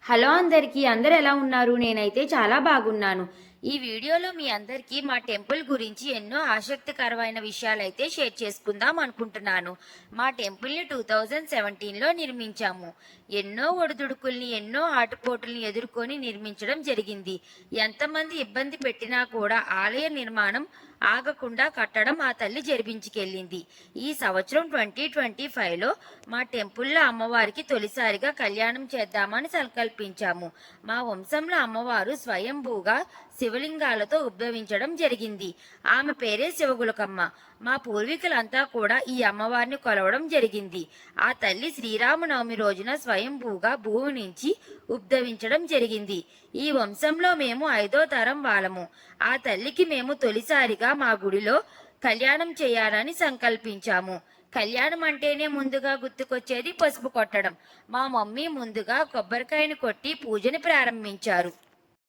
Hello అందరికీ, అందరు ఎలా ఉన్నారు? నేనైతే చాలా బాగున్నాను. ఈ వీడియోలో మీ అందరికీ మా టెంపుల్ గురించి ఎన్నో ఆసక్తికరమైన విషయాలైతే షేర్ చేసుకుందాం అనుకుంటున్నాను. మా టెంపుల్ని 2017లో నిర్మించాము. ఎన్నో ఒడిదుడుకుల్ని, ఎన్నో ఆటుపోటుల్ని ఎదుర్కొని నిర్మించడం జరిగింది. ఎంతమంది ఇబ్బంది పెట్టినా కూడా ఆలయ నిర్మాణం ఆగకుండా కట్టడం ఆ తల్లి జరిపించుకెళ్ళింది. ఈ సంవత్సరం 2025లో మా టెంపుల్లో అమ్మవారికి తొలిసారిగా కళ్యాణం చేద్దామని సంకల్పించాము. మా వంశంలో అమ్మవారు స్వయంభూగా శివలింగాలతో ఉద్భవించడం జరిగింది. ఆమె పేరే శివగులకమ్మ. మా పూర్వీకులంతా కూడా ఈ అమ్మవారిని కొలవడం జరిగింది. ఆ తల్లి శ్రీరామనవమి రోజున స్వయంభూగా భూమి నుంచి ఉద్భవించడం జరిగింది. ఈ వంశంలో మేము 5వ తరం వాళ్ళము. ఆ తల్లికి మేము తొలిసారిగా మా గుడిలో కళ్యాణం చేయాలని సంకల్పించాము. కళ్యాణం అంటేనే ముందుగా గుర్తుకొచ్చేది పసుపు కొట్టడం. మా మమ్మీ ముందుగా కొబ్బరికాయను కొట్టి పూజని ప్రారంభించారు.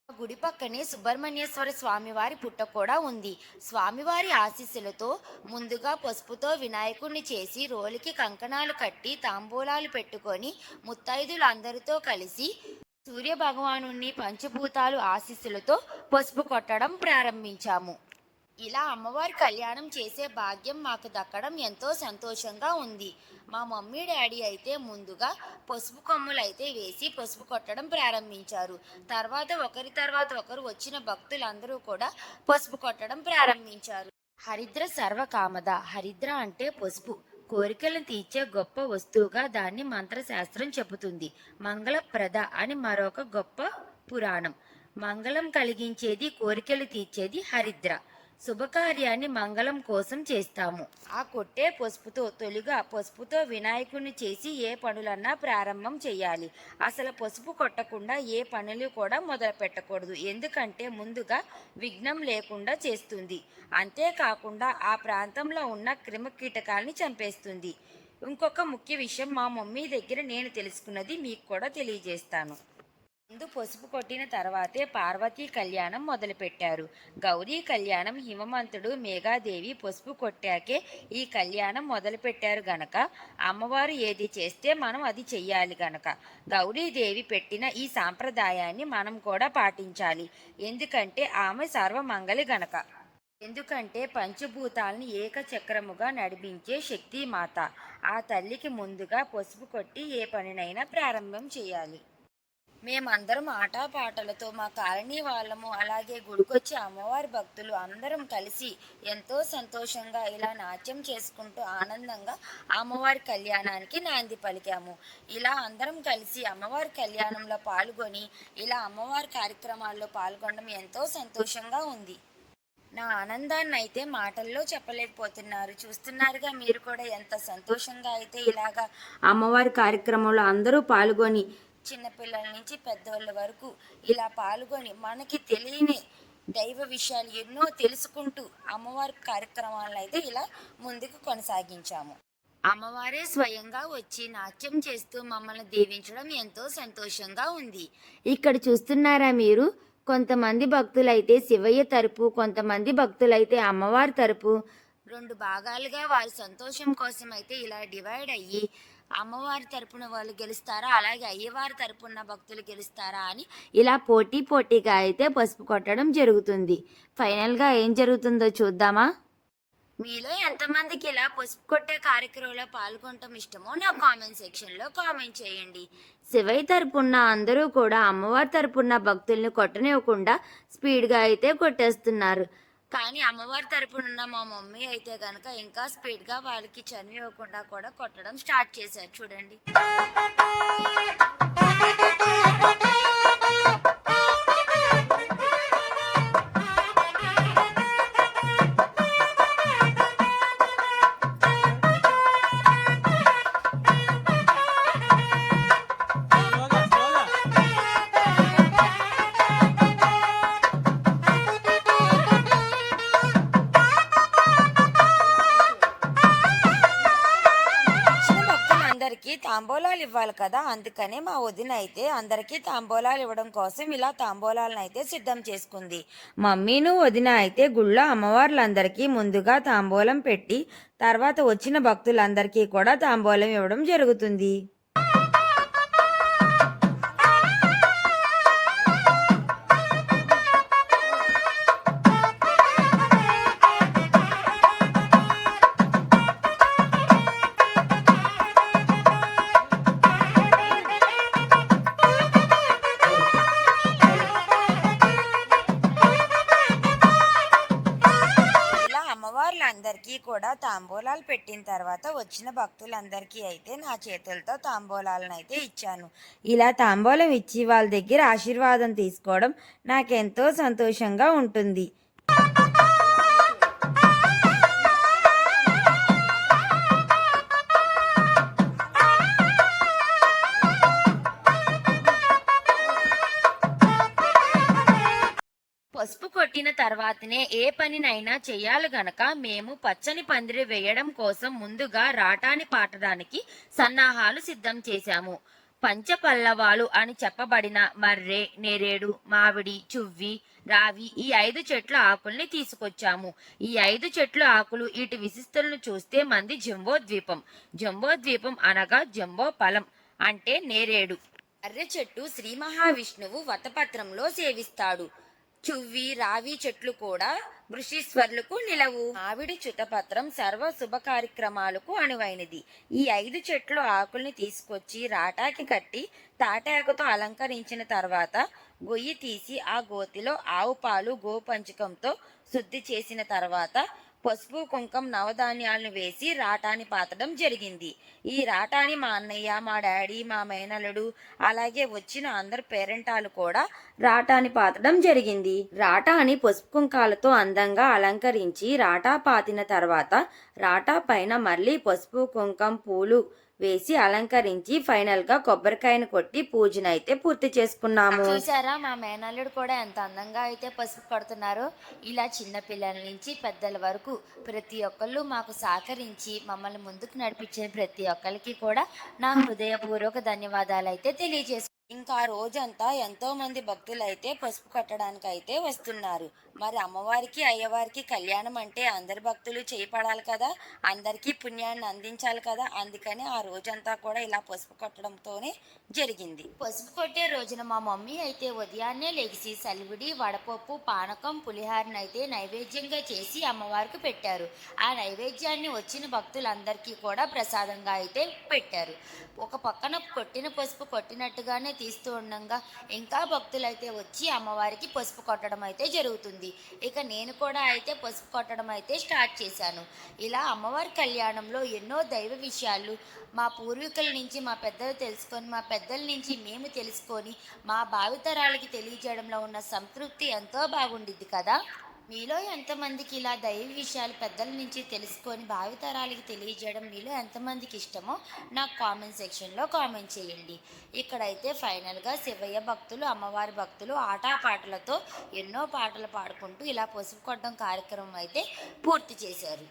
గుడి పక్కనే సుబ్రహ్మణ్యేశ్వర స్వామివారి పుట్ట కూడా ఉంది. స్వామివారి ఆశీస్సులతో ముందుగా పసుపుతో వినాయకుడిని చేసి రోలికి కంకణాలు కట్టి తాంబూలాలు పెట్టుకొని ముత్తైదులు అందరితో కలిసి సూర్య భగవాను పంచభూతాలు ఆశీస్సులతో పసుపు కొట్టడం ప్రారంభించాము. ఇలా అమ్మవారి కళ్యాణం చేసే భాగ్యం మాకు దక్కడం ఎంతో సంతోషంగా ఉంది. మా మమ్మీ డాడీ అయితే ముందుగా పసుపు కొమ్ములు అయితే వేసి పసుపు కొట్టడం ప్రారంభించారు. తర్వాత ఒకరు వచ్చిన భక్తులందరూ కూడా పసుపు కొట్టడం ప్రారంభించారు. హరిద్ర సర్వకామద. హరిద్ర అంటే పసుపు. కోరికలను తీర్చే గొప్ప వస్తువుగా దాన్ని మంత్రశాస్త్రం చెబుతుంది. మంగళప్రద అని మరొక గొప్ప పురాణం. మంగళం కలిగించేది, కోరికలు తీర్చేది హరిద్ర. శుభకార్యాన్ని మంగళం కోసం చేస్తాము. ఆ కొట్టే పసుపుతో వినాయకుడిని చేసి ఏ పనులన్నా ప్రారంభం చేయాలి. అసలు పసుపు కొట్టకుండా ఏ పనులు కూడా మొదలు పెట్టకూడదు. ఎందుకంటే ముందుగా విఘ్నం లేకుండా చేస్తుంది. అంతేకాకుండా ఆ ప్రాంతంలో ఉన్న క్రిమికీటకాలని చంపేస్తుంది. ఇంకొక ముఖ్య విషయం మా మమ్మీ దగ్గర నేను తెలుసుకున్నది మీకు కూడా తెలియజేస్తాను. ముందు పసుపు కొట్టిన తర్వాతే పార్వతీ కళ్యాణం మొదలుపెట్టారు. గౌరీ కళ్యాణం హిమవంతుడు, మేఘాదేవి పసుపు కొట్టాకే ఈ కళ్యాణం మొదలుపెట్టారు గనక అమ్మవారు ఏది చేస్తే మనం అది చెయ్యాలి గనక గౌరీదేవి పెట్టిన ఈ సాంప్రదాయాన్ని మనం కూడా పాటించాలి. ఎందుకంటే ఆమె సర్వమంగళి గనక. ఎందుకంటే పంచభూతాలని ఏకచక్రముగా నడిపించే శక్తి మాత. ఆ తల్లికి ముందుగా పసుపు కొట్టి ఏ పనినైనా ప్రారంభం చేయాలి. మేమందరం ఆటపాటలతో మా కాలనీ వాళ్ళము, అలాగే గుడికొచ్చి అమ్మవారి భక్తులు అందరం కలిసి ఎంతో సంతోషంగా ఇలా నాట్యం చేసుకుంటూ ఆనందంగా అమ్మవారి కళ్యాణానికి నాంది పలికాము. ఇలా అందరం కలిసి అమ్మవారి కళ్యాణంలో పాల్గొని ఇలా అమ్మవారి కార్యక్రమాల్లో పాల్గొనడం ఎంతో సంతోషంగా ఉంది. నా ఆనందాన్ని అయితే మాటల్లో చెప్పలేకపోతున్నారు. చూస్తున్నారుగా మీరు కూడా ఎంత సంతోషంగా అయితే ఇలాగా అమ్మవారి కార్యక్రమంలో అందరూ పాల్గొని చిన్నపిల్లల నుంచి పెద్దవాళ్ళ వరకు ఇలా పాల్గొని మనకి తెలియని దైవ విషయాలు ఎన్నో తెలుసుకుంటూ అమ్మవారి కార్యక్రమాలను అయితే ఇలా ముందుకు కొనసాగించాము. అమ్మవారే స్వయంగా వచ్చి నాట్యం చేస్తూ మమ్మల్ని దీవించడం ఎంతో సంతోషంగా ఉంది. ఇక్కడ చూస్తున్నారా మీరు, కొంతమంది భక్తులైతే శివయ్య తరపు, కొంతమంది భక్తులైతే అమ్మవారి తరపు 2 భాగాలుగా వారి సంతోషం కోసం అయితే ఇలా డివైడ్ అయ్యి అమ్మవారి తరపున వాళ్ళు గెలుస్తారా, అలాగే అయ్యవారి తరపున భక్తులు గెలుస్తారా అని ఇలా పోటీగా అయితే పసుపు కొట్టడం జరుగుతుంది. ఫైనల్గా ఏం జరుగుతుందో చూద్దామా? మీలో ఎంతమందికి ఇలా పసుపు కొట్టే కార్యక్రమంలో పాల్గొనటం ఇష్టమో నా కామెంట్ సెక్షన్లో కామెంట్ చేయండి. శివయ్య తరపున అందరూ కూడా అమ్మవారి తరపున భక్తుల్ని కొట్టనివ్వకుండా స్పీడ్గా అయితే కొట్టేస్తున్నారు. కానీ అమ్మవారి తరపున మా మమ్మీ అయితే కనుక ఇంకా స్పీడ్గా వాళ్ళకి చనివ్వకుండా కూడా కొట్టడం స్టార్ట్ చేశారు. చూడండి. అందరికీ తాంబూలాలు ఇవ్వాలి కదా, అందుకనే మా వదిన అయితే అందరికీ తాంబూలాలు ఇవ్వడం కోసం ఇలా తాంబూలాలను అయితే సిద్ధం చేసుకుంది. మమ్మీను వదిన అయితే గుళ్ళో అమ్మవార్లందరికీ ముందుగా తాంబూలం పెట్టి తర్వాత వచ్చిన భక్తులందరికీ కూడా తాంబూలం ఇవ్వడం జరుగుతుంది. కూడా తాంబూలాలు పెట్టిన తర్వాత వచ్చిన భక్తులందరికీ అయితే నా చేతులతో తాంబూలాలను అయితే ఇచ్చాను. ఇలా తాంబూలం ఇచ్చి వాళ్ళ దగ్గర ఆశీర్వాదం తీసుకోవడం నాకెంతో సంతోషంగా ఉంటుంది. పసుపు కొట్టిన తర్వాతనే ఏ పనినైనా చెయ్యాలి గనక మేము పచ్చని పందిరి వేయడం కోసం ముందుగా రాటాని పాటడానికి సన్నాహాలు సిద్ధం చేశాము. పంచపల్లవాలు అని చెప్పబడిన మర్రె, నేరేడు, మామిడి, చువ్వి, రావి ఈ 5 చెట్ల ఆకుల్ని తీసుకొచ్చాము. ఈ 5 చెట్ల ఆకులు వీటి విశిష్టలను చూస్తే మంది జంబోద్వీపం. జంబోద్వీపం అనగా జంబో ఫలం అంటే నేరేడు. మర్రె చెట్టు శ్రీ మహావిష్ణువు వటపత్రంలో సేవిస్తాడు. చువ్వి, రావి చెట్లు కూడా వృషీశ్వర్లకు నిలవు. మామిడి చుతపత్రం సర్వ శుభ కార్యక్రమాలకు అనువైనది. ఈ 5 చెట్లు ఆకుల్ని తీసుకొచ్చి రాటాకి కట్టి తాటాకుతో అలంకరించిన తర్వాత గొయ్యి తీసి ఆ గోతిలో ఆవు పాలు గోపంచకంతో శుద్ధి చేసిన తర్వాత పసుపు కుంకం నవధాన్యాలను వేసి రాటాని పాతడం జరిగింది. ఈ రాటాని మా అన్నయ్య, మా డాడీ, మా మేనలుడు అలాగే వచ్చిన అందరు పేరెంటాలు కూడా రాటాని పాతడం జరిగింది. రాటాని పసుపు కుంకాలతో అందంగా అలంకరించి రాటా పాతిన తర్వాత రాటా పైన మళ్ళీ పసుపు కుంకం పూలు వేసి అలంకరించి ఫైనల్ గా కొబ్బరికాయను కొట్టి పూజనైతే పూర్తి చేసుకున్నాము. చూసారా మా మేనల్లుడు కూడా ఎంత అందంగా అయితే పసుపు కడుతున్నారో. ఇలా చిన్న పిల్లల నుంచి పెద్దల వరకు ప్రతి ఒక్కళ్ళు మాకు సహకరించి మమ్మల్ని ముందుకు నడిపించిన ప్రతి ఒక్కరికి కూడా నా హృదయపూర్వక ధన్యవాదాలు అయితే తెలియజేస్తున్నాను. ఇంకా రోజంతా ఎంతో మంది భక్తులు అయితే పసుపు కట్టడానికి అయితే వస్తున్నారు. మరి అమ్మవారికి అయ్యవారికి కళ్యాణం అంటే అందరి భక్తులు చేపడాలి కదా, అందరికీ పుణ్యాన్ని అందించాలి కదా. అందుకని ఆ రోజంతా కూడా ఇలా పసుపు కొట్టడంతోనే జరిగింది. పసుపు కొట్టే రోజున మా మమ్మీ అయితే ఉదయాన్నే లెగిసి సలివిడి, వడపప్పు, పానకం, పులిహారని అయితే నైవేద్యంగా చేసి అమ్మవారికి పెట్టారు. ఆ నైవేద్యాన్ని వచ్చిన భక్తులందరికీ కూడా ప్రసాదంగా అయితే పెట్టారు. ఒక పక్కన కొట్టిన పసుపు కొట్టినట్టుగానే తీస్తూ ఉండగా ఇంకా భక్తులైతే వచ్చి అమ్మవారికి పసుపు కొట్టడం అయితే జరుగుతుంది. ఇక నేను కూడా అయితే పసుపు కొట్టడం అయితే స్టార్ట్ చేశాను. ఇలా అమ్మవారి కళ్యాణంలో ఎన్నో దైవ విషయాలు మా పూర్వీకుల నుంచి మా పెద్దలు తెలుసుకొని, మా పెద్దల నుంచి మేము తెలుసుకొని మా భావితరాలకి తెలియజేయడంలో ఉన్న సంతృప్తి ఎంతో బాగుండిద్ది కదా. మీలో ఎంతమందికి ఇలా దైవ విషయాలు పెద్దల నుంచి తెలుసుకొని భావితరాలకి తెలియజేయడం మీలో ఎంతమందికి ఇష్టమో నాకు కామెంట్ సెక్షన్లో కామెంట్ చేయండి. ఇక్కడైతే ఫైనల్గా శివయ్య భక్తులు, అమ్మవారి భక్తులు ఆటపాటలతో ఎన్నో పాటలు పాడుకుంటూ ఇలా పసుపు కొట్టడం కార్యక్రమం అయితే పూర్తి చేశారు.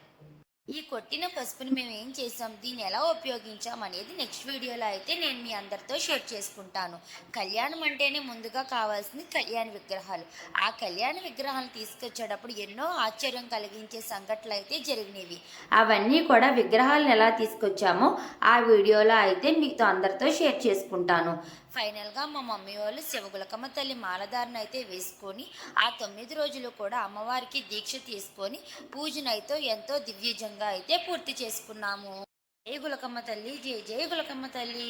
ఈ కొట్టిన పసుపుని మేము ఏం చేసాం, దీన్ని ఎలా ఉపయోగించాం అనేది నెక్స్ట్ వీడియోలో అయితే నేను మీ అందరితో షేర్ చేసుకుంటాను. కళ్యాణం అంటేనే ముందుగా కావాల్సింది కళ్యాణ విగ్రహాలు. ఆ కళ్యాణ విగ్రహాలు తీసుకొచ్చేటప్పుడు ఎన్నో ఆశ్చర్యం కలిగించే సంఘటనలు అయితే జరిగినవి. అవన్నీ కూడా విగ్రహాలను ఎలా తీసుకొచ్చామో ఆ వీడియోలో అయితే మీతో అందరితో షేర్ చేసుకుంటాను. ఫైనల్గా మా మమ్మీ వాళ్ళు శివగులకమ్మ తల్లి మాలధారణ అయితే వేసుకొని ఆ 9 రోజులు కూడా అమ్మవారికి దీక్ష తీసుకొని పూజనైతే ఎంతో దివ్యజంగా అయితే పూర్తి చేసుకున్నాము. జై గులకమ్మ తల్లి, జై జై గులకమ్మ తల్లి.